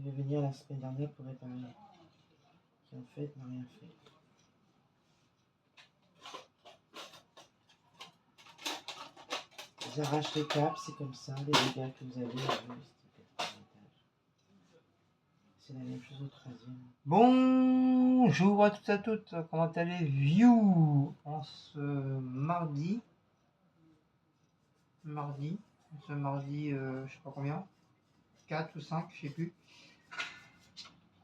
devait venir la semaine dernière pour réparer. Qui en fait n'a rien fait. J'arrache les câbles, c'est comme ça, les dégâts que vous avez. C'est la même chose au 13e. Bonjour à toutes, comment allez-vous en ce mardi, je sais pas combien, 4 ou 5, je sais plus.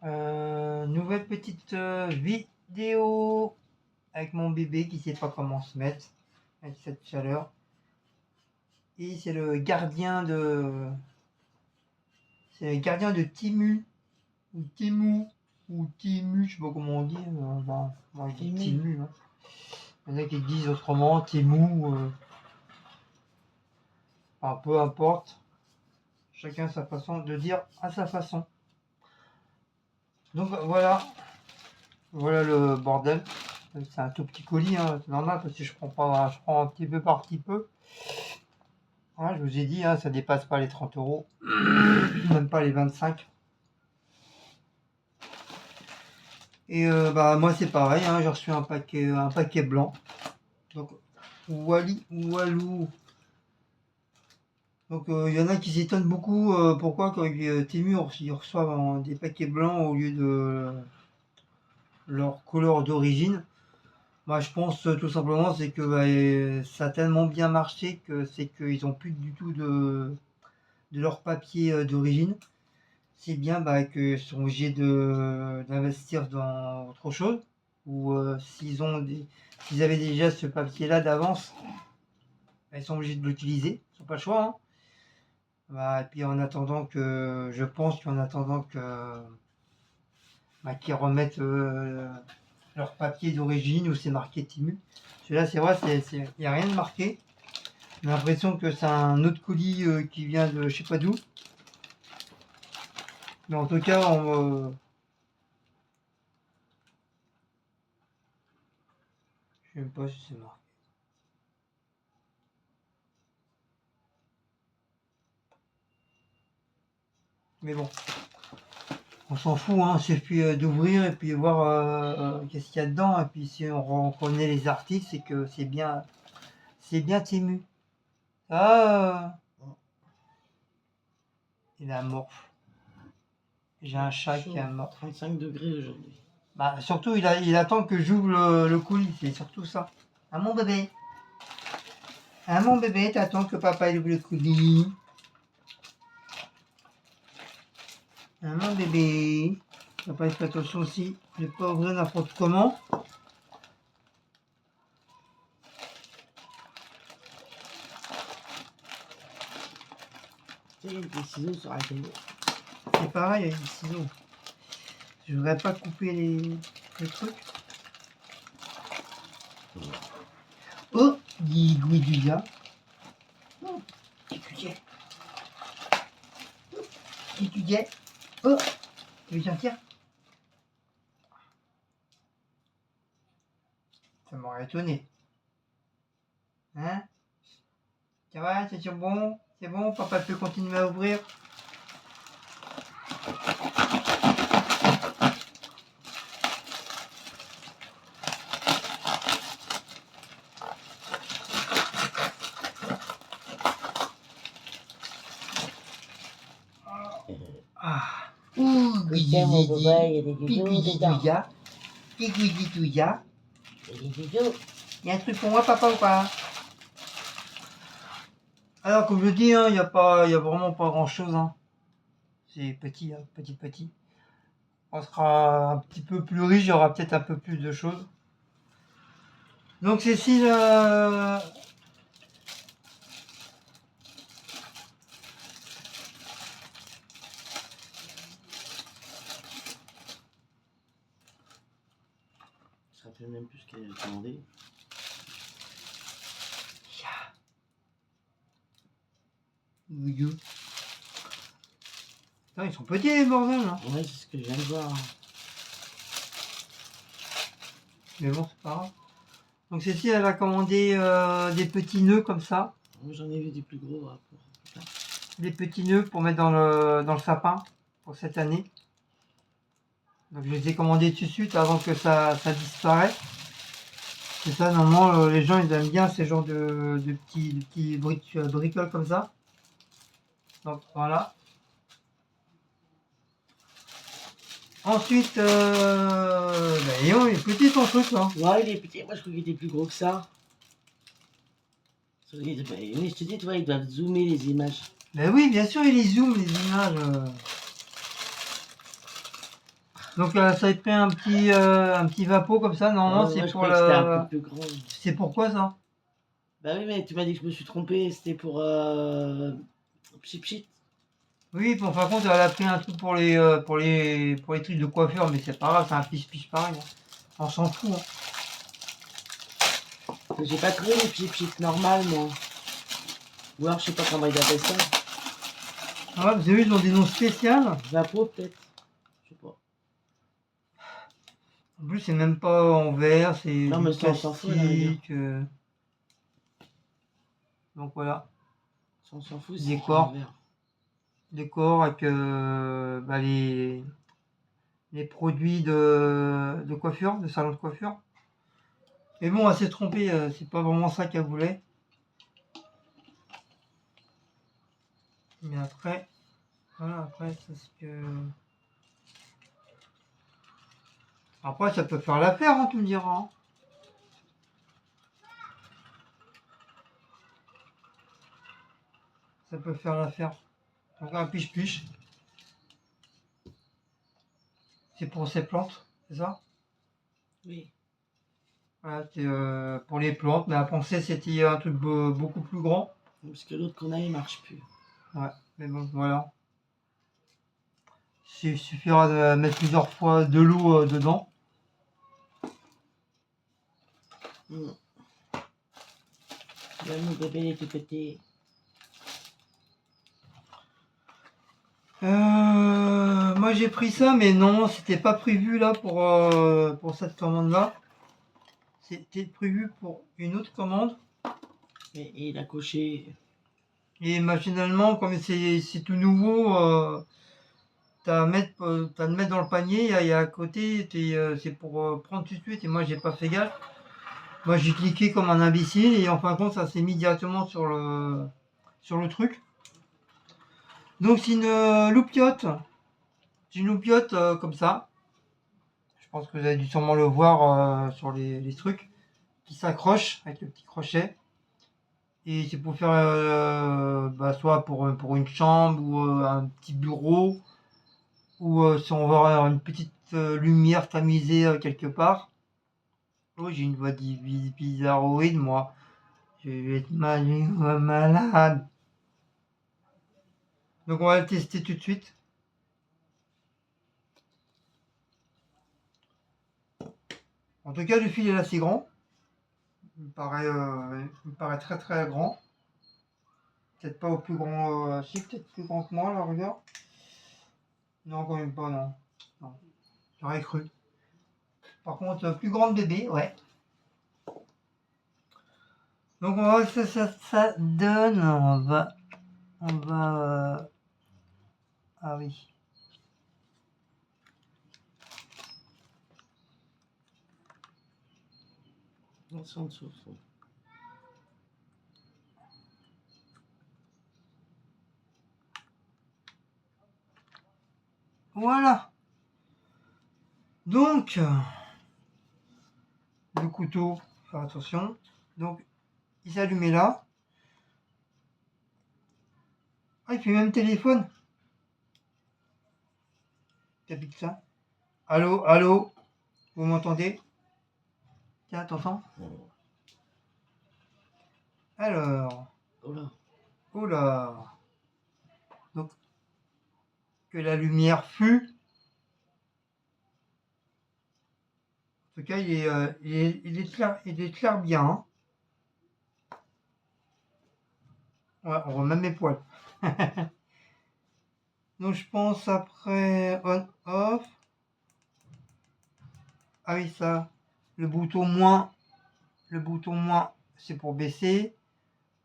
Nouvelle petite vidéo avec mon bébé qui sait pas comment se mettre avec cette chaleur. Et c'est le gardien de Timu ou Timu ou Timu, je sais pas comment on dit. Moi je dis Timu. Hein. Il y en a qui disent autrement Timu. Enfin, peu importe. Chacun sa façon de dire à sa façon. Donc voilà le bordel. C'est un tout petit colis, hein. C'est normal parce que je prends un petit peu par petit peu. Ouais, je vous ai dit, hein, ça dépasse pas les 30 €, même pas les 25. Et moi c'est pareil, hein, j'ai reçu un paquet blanc. Donc walou. Donc il y en a qui s'étonnent beaucoup pourquoi quand Temu ils reçoivent des paquets blancs au lieu de leur couleur d'origine. Moi je pense tout simplement c'est que ça a tellement bien marché que c'est qu'ils ont plus du tout de leur papier d'origine. C'est bien qu'ils sont obligés d'investir dans autre chose. Ou s'ils avaient déjà ce papier là d'avance, ils sont obligés de l'utiliser, ils n'ont pas le choix. Hein. Et puis je pense qu'en attendant qu'ils remettent leur papier d'origine où c'est marqué Timu. Celui-là c'est vrai, il n'y a rien de marqué. J'ai l'impression que c'est un autre colis qui vient de je sais pas d'où. Mais en tout cas, je sais même pas si c'est marqué. Mais bon, on s'en fout, hein. Il suffit d'ouvrir et puis voir qu'est-ce qu'il y a dedans. Et puis si on reconnaît les artistes, c'est que c'est bien Timu. Ah, il est amorphe. J'ai un chat qui est amorphe. 35 degrés aujourd'hui. Bah, surtout, il attend que j'ouvre le colis, c'est surtout ça. Ah mon bébé. Ah mon bébé, t'attends que papa ouvre le colis. Ah mon bébé. Papa il fait attention aussi de ne pas ouvrir n'importe comment. Il y a des ciseaux sur la télé. C'est pareil avec les ciseaux. Je voudrais pas couper les trucs. Oh, Guidouilla. Oh, Guidouilla. Guidouilla. Oh, tu veux sortir? Ça m'aurait étonné. Hein? Ça va, c'est bon? C'est bon, papa peut continuer à ouvrir? Ah. Ouh, Guidouilla. Guidouilla. Guidouilla. Il y a un truc pour moi, papa, ou pas? Alors, comme je dis, il n'y a vraiment pas grand chose. Hein. C'est petit, hein, petit. On sera un petit peu plus riche, il y aura peut-être un peu plus de choses. Donc, Cécile, Je ne rappelle même plus ce qu'elle a demandé. Putain, ils sont petits les bordels. Hein. Ouais, c'est ce que je viens de voir. Mais bon, c'est pas grave. Donc Cécile, elle a commandé des petits nœuds comme ça. Moi, j'en ai vu des plus gros. Hein, Des petits nœuds pour mettre dans le sapin. pour cette année. Donc je les ai commandés tout de suite avant que ça disparaisse. C'est ça, normalement, les gens ils aiment bien ces genres de petits bricoles comme ça. Donc voilà. Ensuite, il est petit ton truc là. Ouais, il est petit. Moi, je crois qu'il était plus gros que ça. Mais je te dis, tu vois, ils doivent zoomer les images. Ben oui, bien sûr, il les zoom les images. Donc ça a pris un petit vapeau comme ça. Normalement, c'est Moi, je pour croyais que c'était un peu plus grand. C'est pourquoi ça? Bah oui, mais tu m'as dit que je me suis trompé. C'était pour Pchit Pchit. Oui, bon, par contre, elle a pris un truc pour les trucs de coiffure, mais c'est pas grave, c'est un piche-piche pareil. Hein. On s'en fout. Hein. J'ai pas trouvé les Pchit Pchit normales, moi. Ou alors, je sais pas comment ils appellent ça. Ah, vous avez vu, ils ont des noms spéciaux. Vapo, peut-être. Je sais pas. En plus, c'est même pas en verre, c'est Non, du mais ça, on s'en fout, à la rigueur. plastique. Donc voilà, Ça, on s'en fout, c'est Décor. en verre. décor avec les produits de coiffure, de salon de coiffure. Mais bon, elle s'est trompée, c'est pas vraiment ça qu'elle voulait. Mais après, voilà, après, c'est ce que. Après, ça peut faire l'affaire, hein, tu me diras. Hein. Ça peut faire l'affaire. Donc un piche-piche. C'est pour ces plantes, c'est ça? Oui. Voilà, c'est pour les plantes, mais à penser c'était un truc beaucoup plus grand. Parce que l'autre qu'on a, il marche plus. Ouais, mais bon, voilà. Il suffira de mettre plusieurs fois de l'eau dedans. Là, mon bébé, il était pété. Moi j'ai pris ça, mais non, c'était pas prévu là pour cette commande-là. C'était prévu pour une autre commande. Et il a coché. Et machinalement, comme c'est tout nouveau, t'as à le mettre dans le panier, il y a à côté, c'est pour prendre tout de suite, et moi j'ai pas fait gaffe. Moi j'ai cliqué comme un imbécile, et en fin de compte, ça s'est mis directement sur le truc. Donc c'est une loupiote. C'est une loupiote comme ça. Je pense que vous avez dû sûrement le voir sur les trucs. Qui s'accroche avec le petit crochet. Et c'est pour faire soit pour une chambre ou un petit bureau. Ou si on veut avoir une petite lumière tamisée quelque part. Oh, j'ai une voix bizarroïde, moi. Je vais être malade. Donc on va le tester tout de suite. En tout cas, le fil est assez grand. Il me paraît très très grand. Peut-être pas au plus grand. Si, peut-être plus grand que moi, là, regarde. Non, quand même pas, non. Non. J'aurais cru. Par contre, plus grande bébé, ouais. Donc on va voir ce que ça donne. On va. Ah oui. On s'en dessous. Voilà. Donc, le couteau, faire attention. Donc, il s'est allumé là. Ah, il fait même téléphone. T'habites ça. Allô, allô. Vous m'entendez? Tiens, t'entends? Alors. Oh là. Oula. Donc, que la lumière fût. En tout cas, il éclaire bien. Hein. Ouais, on voit même mes poils. Donc, je pense après on-off. Ah oui, ça. Le bouton moins, c'est pour baisser.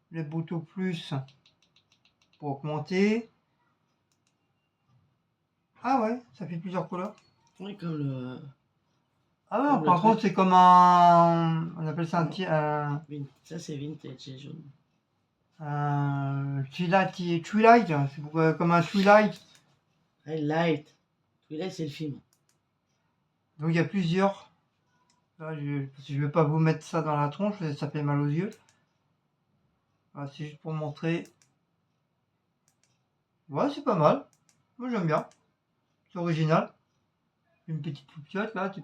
Le bouton plus pour augmenter. Ah ouais, ça fait plusieurs couleurs. Oui, comme le. Ah ouais, Comme le par contre, truc. c'est comme un. On appelle ça Ça, c'est vintage, c'est jaune. un Twilight, c'est comme un Twilight. Highlight. Twilight, c'est le film. Donc il y a plusieurs. Là, parce que je vais pas vous mettre ça dans la tronche, ça fait mal aux yeux. Voilà, c'est juste pour montrer. Ouais, c'est pas mal. Moi j'aime bien. C'est original. Une petite poupiote là, tu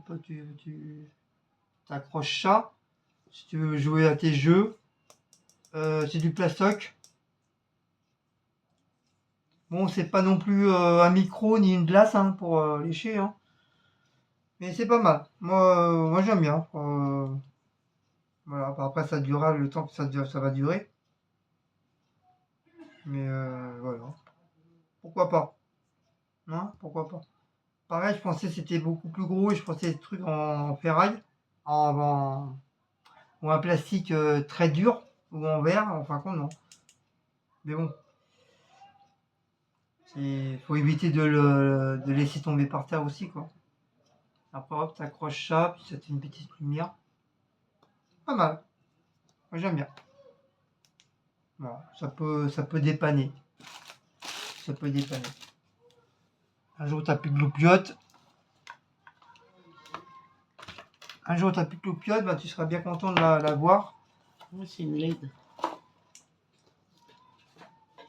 t'accroches ça. Si tu veux jouer à tes jeux. C'est du plastoc. Bon, c'est pas non plus un micro ni une glace hein, pour lécher. Hein. Mais c'est pas mal. Moi j'aime bien. Voilà. Après, ça durera le temps que ça va durer. Mais voilà. Pourquoi pas? Hein, pourquoi pas? Pareil, je pensais que c'était beaucoup plus gros et je pensais des trucs en ferraille, en- ou un plastique très dur, ou en verre, en fin de compte, non. Mais bon, il faut éviter de laisser tomber par terre aussi, quoi. Après, hop, t'accroches ça, puis ça te fait une petite lumière. Pas mal. Moi, j'aime bien. Voilà, ça peut dépanner. Ça peut dépanner. Un jour, t'as plus de loupiote. Un jour, t'as plus de loupiote, bah, tu seras bien content de la voir. Oui, c'est une LED.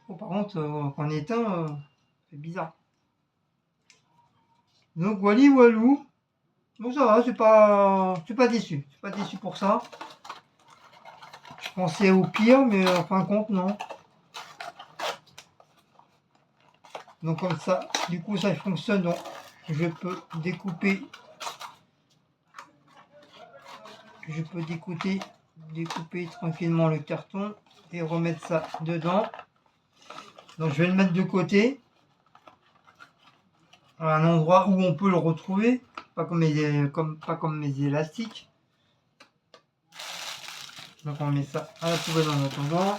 Bon, par contre, quand on éteint, c'est bizarre. Donc, Wally Walou. Donc, ça va, je suis pas déçu. Je suis pas déçu pour ça. Je pensais au pire, mais en fin de compte, non. Donc, comme ça, du coup, ça fonctionne. Donc, je peux découper. Je peux découper tranquillement le carton et remettre ça dedans. Donc, je vais le mettre de côté. À un endroit où on peut le retrouver. Pas comme mes élastiques. Donc, on met ça à la poubelle en attendant.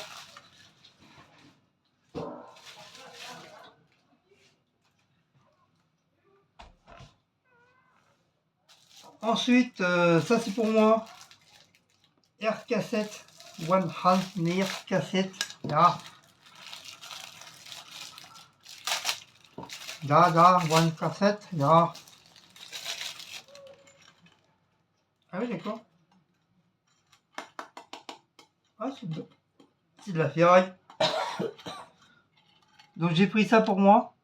Ensuite, ça c'est pour moi. Air cassette. One half near cassette. Là. Là, one cassette. Là. Ah oui, d'accord. Ah, c'est de la ferraille. Donc j'ai pris ça pour moi.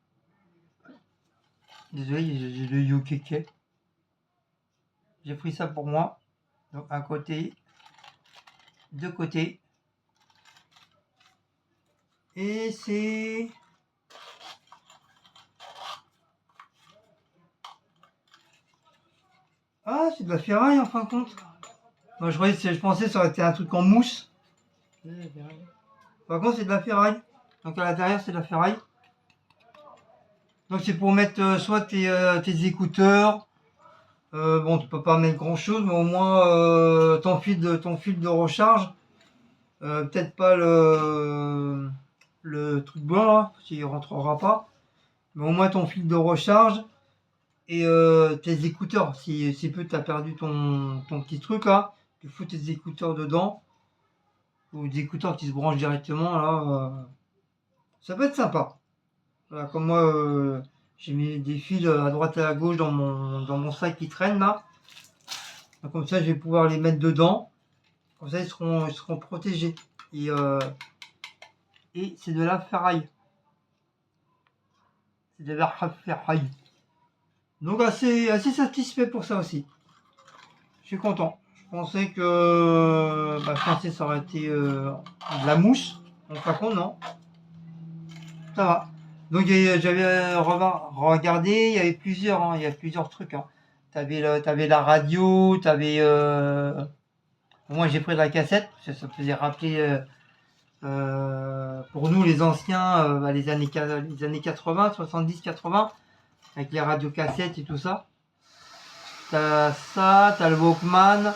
Désolé, j'ai le yukeke. J'ai pris ça pour moi. Donc un côté, deux côtés. Et c'est... Ah, c'est de la ferraille en fin de compte. Moi je pensais que ça aurait été un truc en mousse. Ouais, pareil. Par contre, c'est de la ferraille. Donc à l'intérieur, c'est de la ferraille. Donc c'est pour mettre soit tes écouteurs. Bon, tu peux pas mettre grand chose, mais au moins ton fil de recharge. Peut-être pas le truc blanc là, parce qu'il rentrera pas. Mais au moins ton fil de recharge et tes écouteurs. Si peu t'as perdu ton petit truc là, tu fous tes écouteurs dedans. Ou des écouteurs qui se branchent directement là. Ça peut être sympa. Voilà, comme moi, j'ai mis des fils à droite et à gauche dans mon sac qui traîne là. Donc, comme ça, je vais pouvoir les mettre dedans. Comme ça, ils seront protégés. Et c'est de la ferraille. C'est de la ferraille. Donc, assez satisfait pour ça aussi. Je suis content. Je pensais que ça aurait été de la mousse. Donc, par contre, non. Ça va. Donc j'avais regardé, il y avait plusieurs, hein, il y a plusieurs trucs. Hein. T'avais la radio, moi j'ai pris la cassette, parce que ça me faisait rappeler pour nous les anciens, les années 80, 70, 80, avec les radios cassettes et tout ça. T'as ça, t'as le Walkman,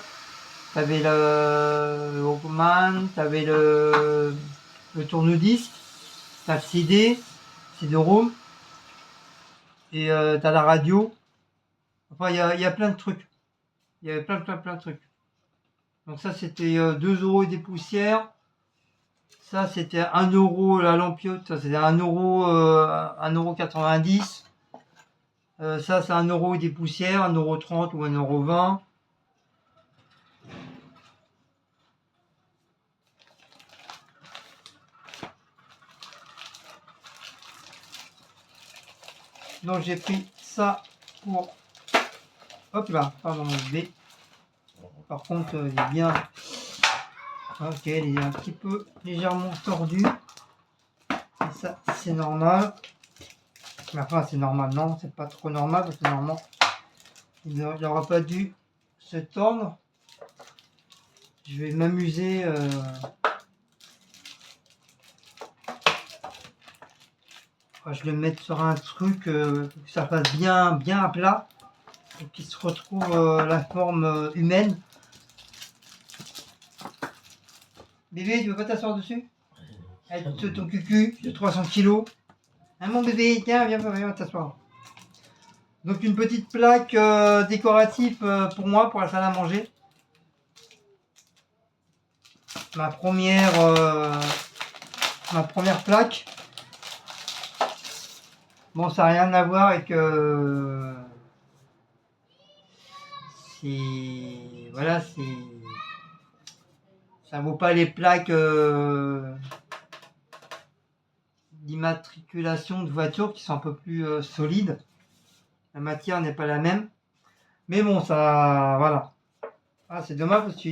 t'avais le tourne-disque, t'as le CD-ROM. et t'as la radio. Enfin, il y a plein de trucs. Il y avait plein de trucs. Donc ça, c'était 2 € et des poussières. Ça, c'était 1 € la lampiote. Ça, c'était 1,90 €. Ça, c'est 1 € et des poussières, 1,30 € ou 1,20 €. Donc j'ai pris ça pour... Hop là, pardon, B. Par contre, il est bien... Ok, il est un petit peu légèrement tordu. Et ça, c'est normal. Mais enfin, c'est normal, non, c'est pas trop normal, parce que normalement, il n'aura pas dû se tordre. Je vais m'amuser... je vais le mettre sur un truc pour que ça fasse bien à plat, pour qu'il se retrouve la forme humaine. Bébé, tu veux pas t'asseoir dessus? Avec ton cucu de 300 kg. Hein, mon bébé, tiens, viens t'asseoir. Donc une petite plaque décorative pour moi, pour la salle à manger. Ma première plaque. Bon, ça n'a rien à voir avec... Voilà, c'est... Ça vaut pas les plaques d'immatriculation de voiture qui sont un peu plus solides. La matière n'est pas la même. Mais bon, ça... Voilà. Ah, c'est dommage parce que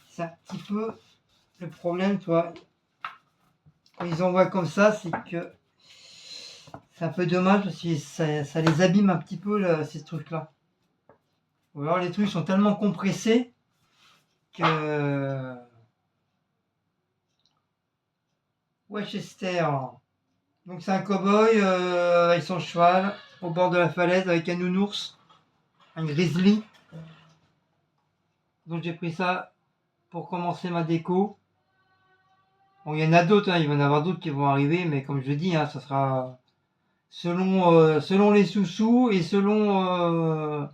c'est un petit peu le problème, toi. Quand ils envoient comme ça, c'est que c'est un peu dommage parce que ça les abîme un petit peu, là, ces trucs-là. Ou alors les trucs sont tellement compressés que... Westchester. Donc c'est un cow-boy avec son cheval au bord de la falaise avec un nounours, un grizzly. Donc j'ai pris ça pour commencer ma déco. Bon, il y en a d'autres, hein, il va y en avoir d'autres qui vont arriver, mais comme je dis, hein, ça sera selon les sous-sous et selon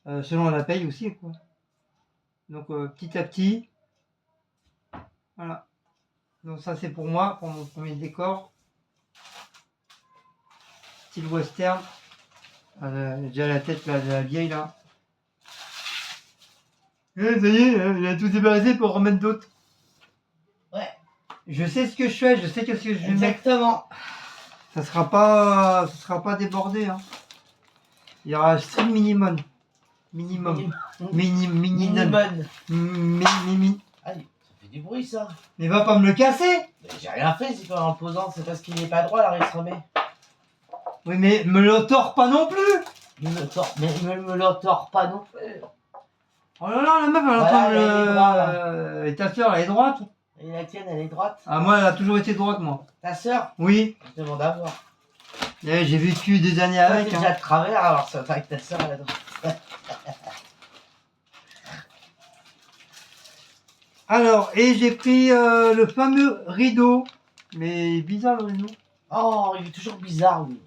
la paye aussi, quoi. Donc petit à petit, voilà. Donc ça c'est pour moi, pour mon premier décor. Style western. Déjà la tête là, de la vieille là. Ça y est, il a tout débarrassé pour remettre d'autres. Ouais. Je sais ce que je fais, je sais qu'est-ce que je vais mettre. Exactement. Ça sera pas débordé, hein. Il y aura un strict minimum. Minimum. Minimum. Allez, ça fait du bruit ça. Mais va pas me le casser. Mais j'ai rien fait, c'est pas en le posant, c'est parce qu'il n'est pas droit, là il se remet. Oui, mais me le tords pas non plus. Il me le tord pas non plus. Oh là là, la meuf, elle Voilà, entend elle est droite, et ta soeur, elle est droite. Et la tienne, elle est droite. Ah, moi, elle a toujours été droite, moi. Ta soeur? Oui. Je demande à voir. J'ai vécu des années Toi, avec. t'es Hein. déjà de travers, alors ça va avec ta soeur à la droite. Alors, et j'ai pris le fameux rideau. Mais bizarre le rideau. Oh, il est toujours bizarre, lui.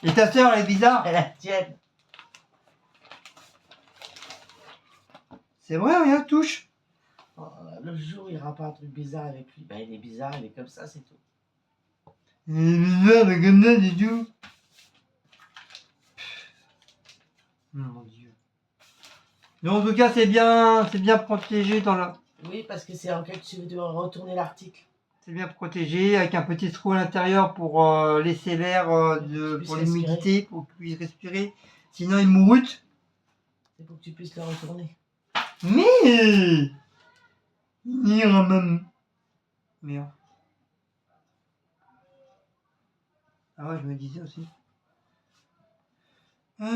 Et ta soeur, elle est bizarre. Et la tienne. C'est vrai, regarde, touche. Oh, le jour où il n'y aura pas un truc bizarre avec lui, ben il est bizarre, il est comme ça, c'est tout. Il est bizarre, mais comme ça, du tout. Mon Dieu. Donc, en tout cas, c'est bien protégé dans la... Oui, parce que c'est en cas que tu veux retourner l'article. C'est bien protégé avec un petit trou à l'intérieur pour laisser l'air pour l'humidité, pour qu'il puisse respirer. Sinon, il mourute. C'est pour que tu puisses le retourner. Mais il ira même. Merde. Ah ouais, je me disais aussi. Alors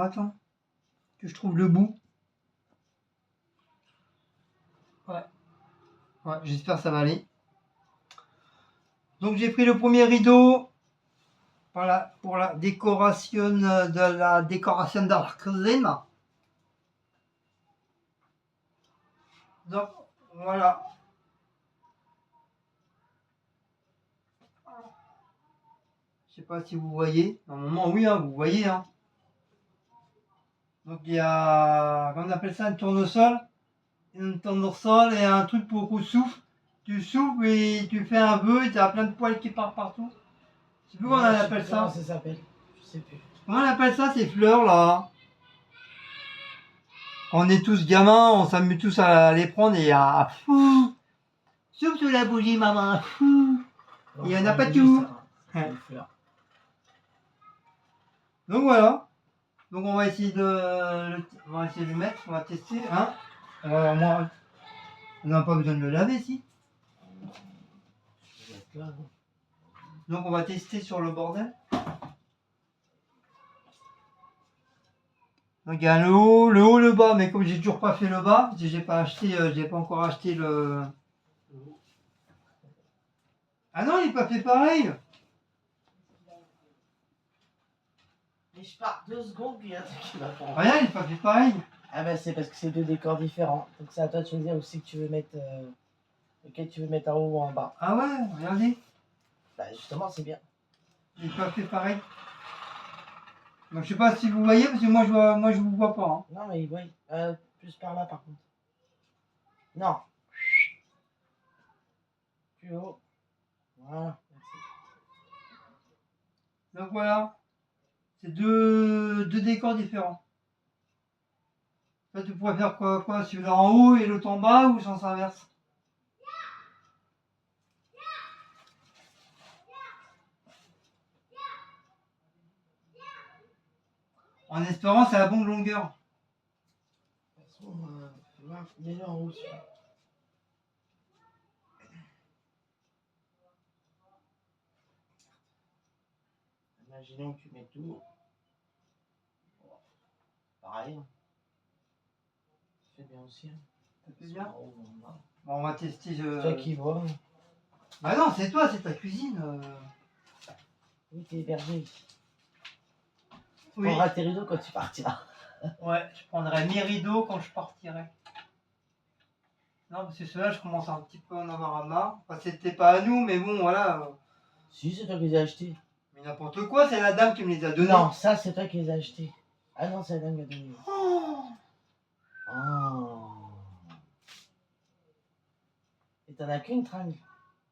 attends, que je trouve le bout. Ouais. Ouais, j'espère que ça va aller. Donc j'ai pris le premier rideau. Voilà, pour la décoration de la cuisine. Donc voilà. sais pas si vous voyez. Normalement, oui, hein, vous voyez. Hein. Donc il y a, comment on appelle ça, une tournesol et un truc pour qu'on souffle. Tu souffles et tu fais un vœu et tu as plein de poils qui partent partout. Je sais plus comment on Ouais, je sais appelle plus comment ça. ça s'appelle. Je sais plus. Comment on appelle ça, ces fleurs là? Quand on est tous gamins, on s'amuse tous à les prendre et à fou. Souffle sous la bougie, maman, fou. Il y en a pas tout. C'est une fleur. Donc voilà. Donc on va essayer de le mettre, on va tester. Hein. Moi, on n'a pas besoin de le laver, si. Je vais mettre là, non. Donc on va tester sur le bordel. Donc il y a le haut, le bas, mais comme j'ai toujours pas fait le bas, j'ai pas acheté, j'ai pas encore acheté le. Ah non, il n'est pas fait pareil. Mais je pars 2 secondes, puis il y a un truc qui va prendre. Rien, il n'est pas fait pareil. Ah bah c'est parce que c'est 2 décors différents. Donc c'est à toi de choisir aussi que tu veux mettre. Lequel tu veux mettre en haut ou en bas. Ah ouais, regardez, Bah justement, c'est bien. il n'est pas fait pareil. Donc je sais pas si vous voyez, parce que moi je vous vois pas. Hein. Non, mais oui. Plus par là, par contre. Non. Plus haut. Voilà. Merci. Donc voilà, c'est deux décors différents. En fait, tu pourrais faire quoi celui-là en haut et l'autre en bas ou sens inverse. En espérant c'est la bonne longueur. De toute façon, mets-le en haut. Celui-là. Imaginons que tu mets tout. Pareil. Hein. Ça fait bien aussi. Hein. Ça fait bien. En haut ou en bas. Bon, on va tester. C'est toi qui vois. Ah non, c'est toi, c'est ta cuisine. Oui, t'es hébergé ici. Tu Oui. prendras tes rideaux quand tu partiras. Ouais, je prendrai mes rideaux quand je partirai. Non, parce que ceux-là, je commence à un petit peu en avoir marre. Enfin, c'était pas à nous, mais bon, voilà. Si, c'est toi qui les as achetés. Mais n'importe quoi, c'est la dame qui me les a donnés. Non, ça, c'est toi qui les as achetés. Ah non, c'est la dame qui a donné. Oh. Oh. Et t'en as qu'une tringle.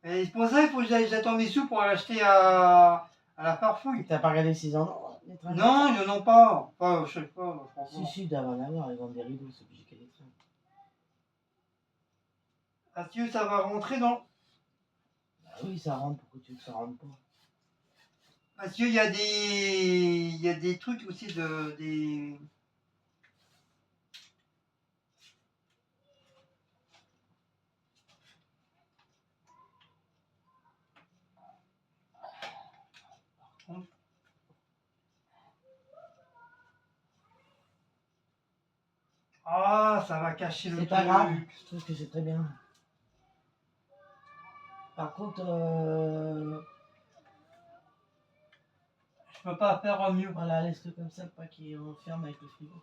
Et c'est pour ça qu'il faut que j'attende mes sous pour l'acheter à la Farfouille. T'as pas regardé s'ils en ont, les tringles? Non, ils n'en ont pas. Enfin, je sais pas, franchement. Si, ils doivent en avoir, ils vendent des rideaux, c'est obligé qu'il y ait des tringles. Est-ce que ça va rentrer dans. Bah oui, ça rentre, pourquoi tu veux que ça rentre pas? Parce qu'il y a des. Il y a des trucs aussi de. Des. Ah, ça va cacher le C'est truc. pas grave, je trouve que c'est très bien. Par contre, Je peux pas faire mieux. voilà, laisse-le comme ça, pas qu'il enferme avec le frigo.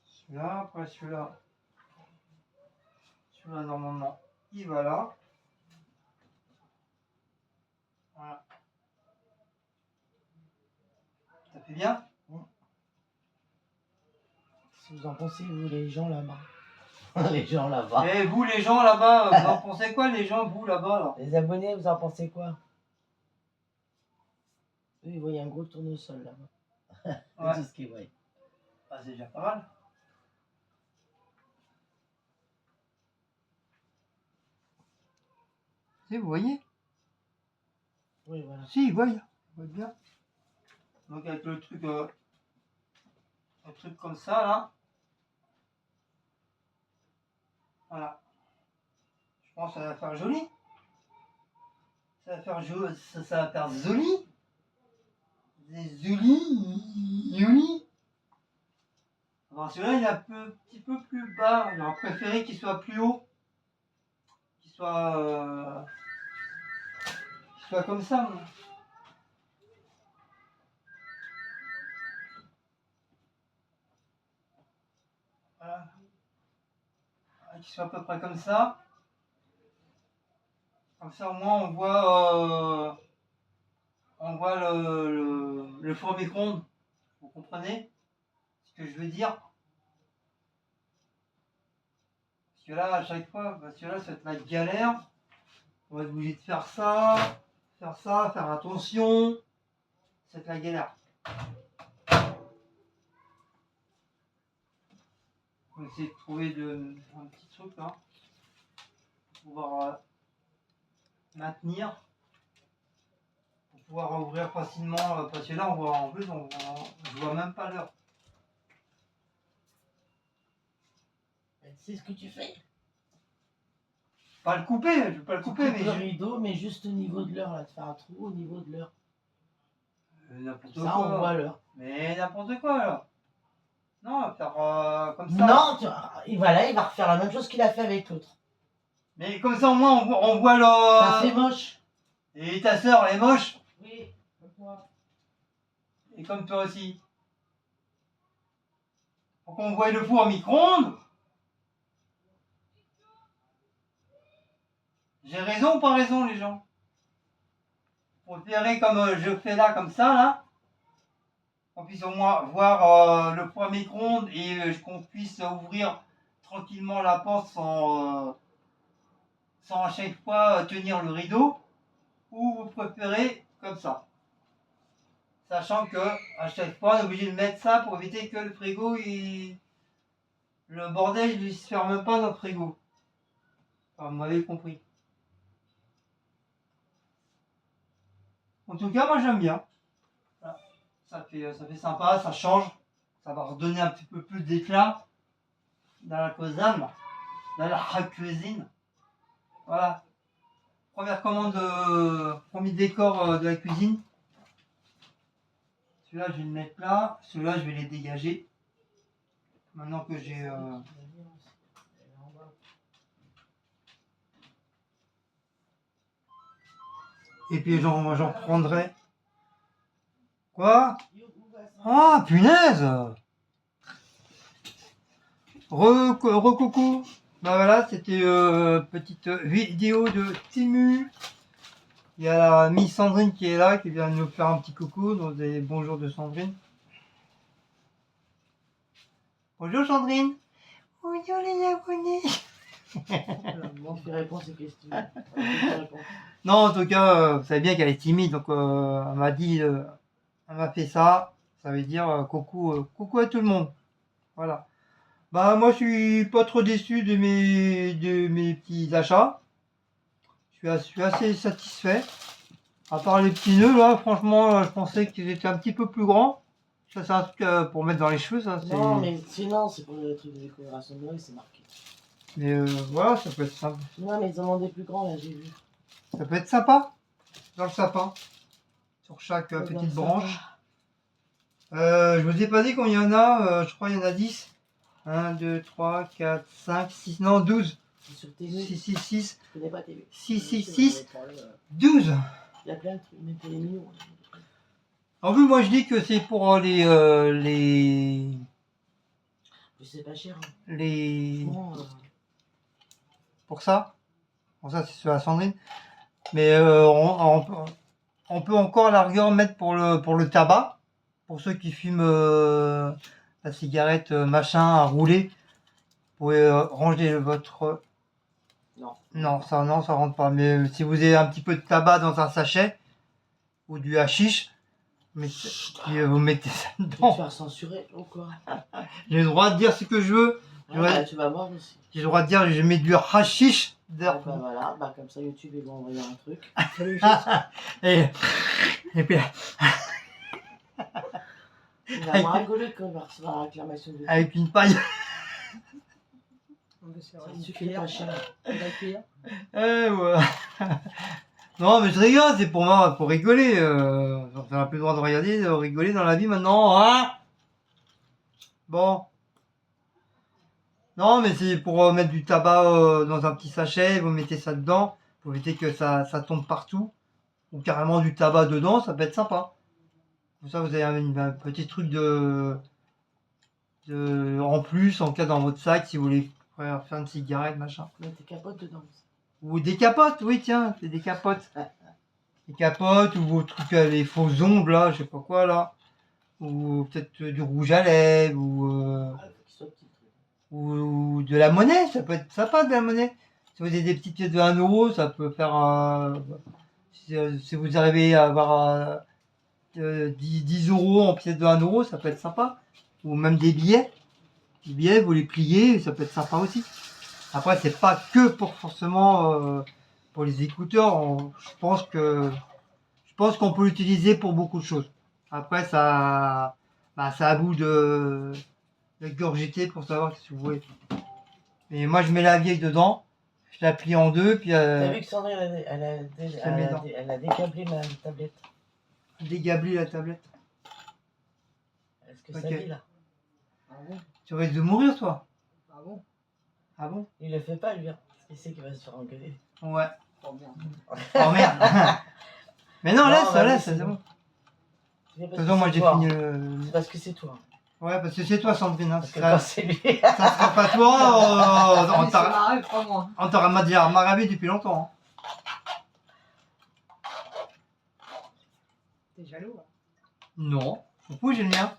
Celui-là, après celui-là. Celui-là, normalement, il va là. Voilà. Ça fait bien? Si vous en pensez, vous, les gens là-bas. Les gens là-bas. Et vous, les gens là-bas, vous en pensez quoi, les gens, vous là-bas là? Les abonnés, vous en pensez quoi? Eux, ils voyaient un gros tournesol là-bas. Ouais. C'est tout ce qu'ils voyaient. Ah, c'est déjà pas mal. Si, vous voyez? Oui, voilà. Si, ils voient. Ils voient bien. Donc avec le truc comme ça là. Voilà. Je pense que ça va faire joli. Ça va faire joli. Ça va faire joli. Joli. Alors celui-là il est un petit peu plus bas. J'aurais préféré qu'il soit plus haut. Qu'il soit comme ça. Moi. Voilà. qui soit à peu près comme ça. Comme ça, au moins, on voit le four micro-ondes. Vous comprenez ce que je veux dire? Parce que là, à chaque fois, ça va être la galère. On va être obligé de faire ça, faire attention. C'est la galère. On va essayer de trouver un petit truc là pour pouvoir maintenir, pour pouvoir ouvrir facilement. Parce que là, on voit en plus, je vois même pas l'heure. Tu sais ce que tu fais? Pas le couper, je vais pas le couper, mais le rideau, mais juste au niveau de l'heure, là, de faire un trou au niveau de l'heure. N'importe Ça, quoi. on voit l'heure. Mais n'importe quoi là. Non, on va faire comme ça. Non, il va refaire la même chose qu'il a fait avec l'autre. Mais comme ça, au moins, on voit le. Ça fait moche. Et ta soeur, elle est moche. Oui, comme toi. Et comme toi aussi. Faut qu'on voie le four au micro-ondes. J'ai raison ou pas raison, les gens? Pour faire comme je fais là, comme ça, là. Qu'on puisse au moins voir le four à micro-ondes et qu'on puisse ouvrir tranquillement la porte sans à chaque fois tenir le rideau. Ou vous préférez comme ça. Sachant que à chaque fois, on est obligé de mettre ça pour éviter que le frigo, le bordel, il se ferme pas dans le frigo. Enfin, vous m'avez compris. En tout cas, moi j'aime bien. Voilà. Ça fait sympa, ça change. Ça va redonner un petit peu plus d'éclat dans la cuisine. Dans la cuisine. Voilà. Première commande, premier décor de la cuisine. Celui-là, je vais le mettre là. Celui-là, je vais les dégager. Maintenant que j'ai... Et puis j'en prendrai. Quoi? Ah, punaise! Recoucou. Bah voilà, c'était petite vidéo de Timu. Il y a la Miss Sandrine qui est là, qui vient de nous faire un petit coucou. Donc des bonjours de Sandrine. Bonjour Sandrine. Bonjour les abonnés. On fait réponse aux questions. Non, en tout cas, vous savez bien qu'elle est timide, donc elle m'a dit, elle m'a fait ça. Ça veut dire coucou, coucou à tout le monde. Voilà. Bah moi je suis pas trop déçu de mes petits achats. Je suis assez satisfait. À part les petits nœuds là, franchement, je pensais qu'ils étaient un petit peu plus grands. Ça c'est un truc pour mettre dans les cheveux, ça. Non, mais sinon c'est pour le truc de décoration de Noël, c'est marqué. Mais voilà, ça peut être sympa. Non, mais ils en ont des plus grands là, j'ai vu. Ça peut être sympa dans le sapin, sur chaque petite branche. Je vous ai pas dit combien il y en a, je crois qu'il y en a 10. 1, 2, 3, 4, 5, 6, non 12. Sur tes vues. 6, 6, 6. Je connais pas tes vues. 6, 6, 6. 12. Il y a plein de trucs, même pour les millions. En plus, moi je dis que c'est pour les. C'est pas cher. Hein. Les. Bon, Pour ça. Pour ça, c'est sur la Sandrine. Mais on peut encore à la rigueur mettre pour le tabac. Pour ceux qui fument la cigarette machin à rouler. Vous pouvez ranger votre. Non. Non, ça rentre pas. Mais si vous avez un petit peu de tabac dans un sachet ou du hashish, vous mettez ça tu vas te dedans. faire censurer ou quoi? J'ai le droit de dire ce que je veux. Bah, tu vas voir aussi. J'ai le droit de dire je mets du hashish. Bah voilà, bah comme ça YouTube ils vont envoyer un truc. et puis Il va me rigoler quand il va recevoir la réclamation de avec une paille. Ça suffit pas cher. Ouais. Non mais je rigole, c'est pour moi, pour rigoler. On n'a plus le droit de regarder, de rigoler dans la vie maintenant, hein. Bon. Non mais c'est pour mettre du tabac dans un petit sachet, vous mettez ça dedans, pour éviter que ça tombe partout. Ou carrément du tabac dedans, ça peut être sympa. Comme ça vous avez un petit truc en plus, en cas dans votre sac, si vous voulez faire une cigarette, machin. Mettre tes capotes dedans. Ou des capotes, oui, tiens, c'est des capotes. Des capotes ou vos trucs, les faux ongles, là, je sais pas quoi, là. Ou peut-être du rouge à lèvres, Ah, faut qu'il soit petit, le truc. ou de la monnaie, ça peut être sympa de la monnaie. Si vous avez des petites pièces de 1 euro, ça peut faire. Si vous arrivez à avoir 10 euros en pièces de 1 euro, ça peut être sympa. Ou même des billets. Les billets, vous les pliez, ça peut être sympa aussi. Après, c'est pas que pour forcément pour les écouteurs. Je pense qu'on peut l'utiliser pour beaucoup de choses. Après, ça à vous de gurgiter pour savoir ce que vous voulez. Mais moi, je mets la vieille dedans, je la plie en deux, puis T'as vu que Sandrine, elle a décâblé ma tablette. dégabler la tablette. Est-ce que Ok. ça dit là? Ah bon? Tu risques de mourir, toi. Ah bon? Ah bon? Il le fait pas, lui. Hein. Parce qu'il sait qu'il va se faire engueuler. Ouais. Oh merde. Oh merde. Mais non, Non, laisse, vas-y, laisse, c'est c'est bon. bon. C'est De toute façon, moi, j'ai fini le. C'est parce que c'est toi. Ouais, parce que c'est toi, Sandrine. Hein. Parce que quand c'est lui. Ça sera pas toi. Mais c'est ma rêve, pas moi. On t'aurait maravé depuis longtemps. T'es jaloux, hein? Non. Pourquoi j'ai le mien?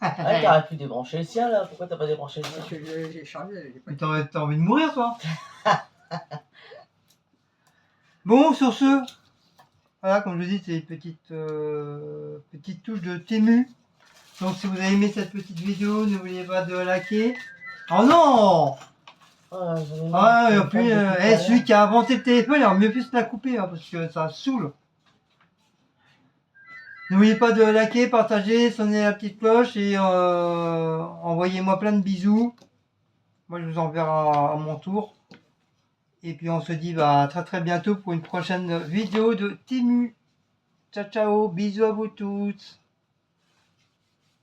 Ah, t'aurais pu débrancher le sien là. Pourquoi t'as pas débranché le sien? Parce que j'ai changé, j'ai pas Mais t'as envie de mourir, toi? Bon, sur ce, voilà, comme je dis, c'est une petite touche de Temu. Donc, si vous avez aimé cette petite vidéo, n'oubliez pas de liker. Oh non! Oh, j'en ai marre. Ah, et puis, celui qui a inventé le téléphone, il aurait mieux pu se la couper, hein, parce que ça saoule. N'oubliez pas de liker, partager, sonner la petite cloche et envoyez-moi plein de bisous. Moi, je vous enverrai à mon tour. Et puis, on se dit à très très bientôt pour une prochaine vidéo de Temu. Ciao, ciao, bisous à vous tous.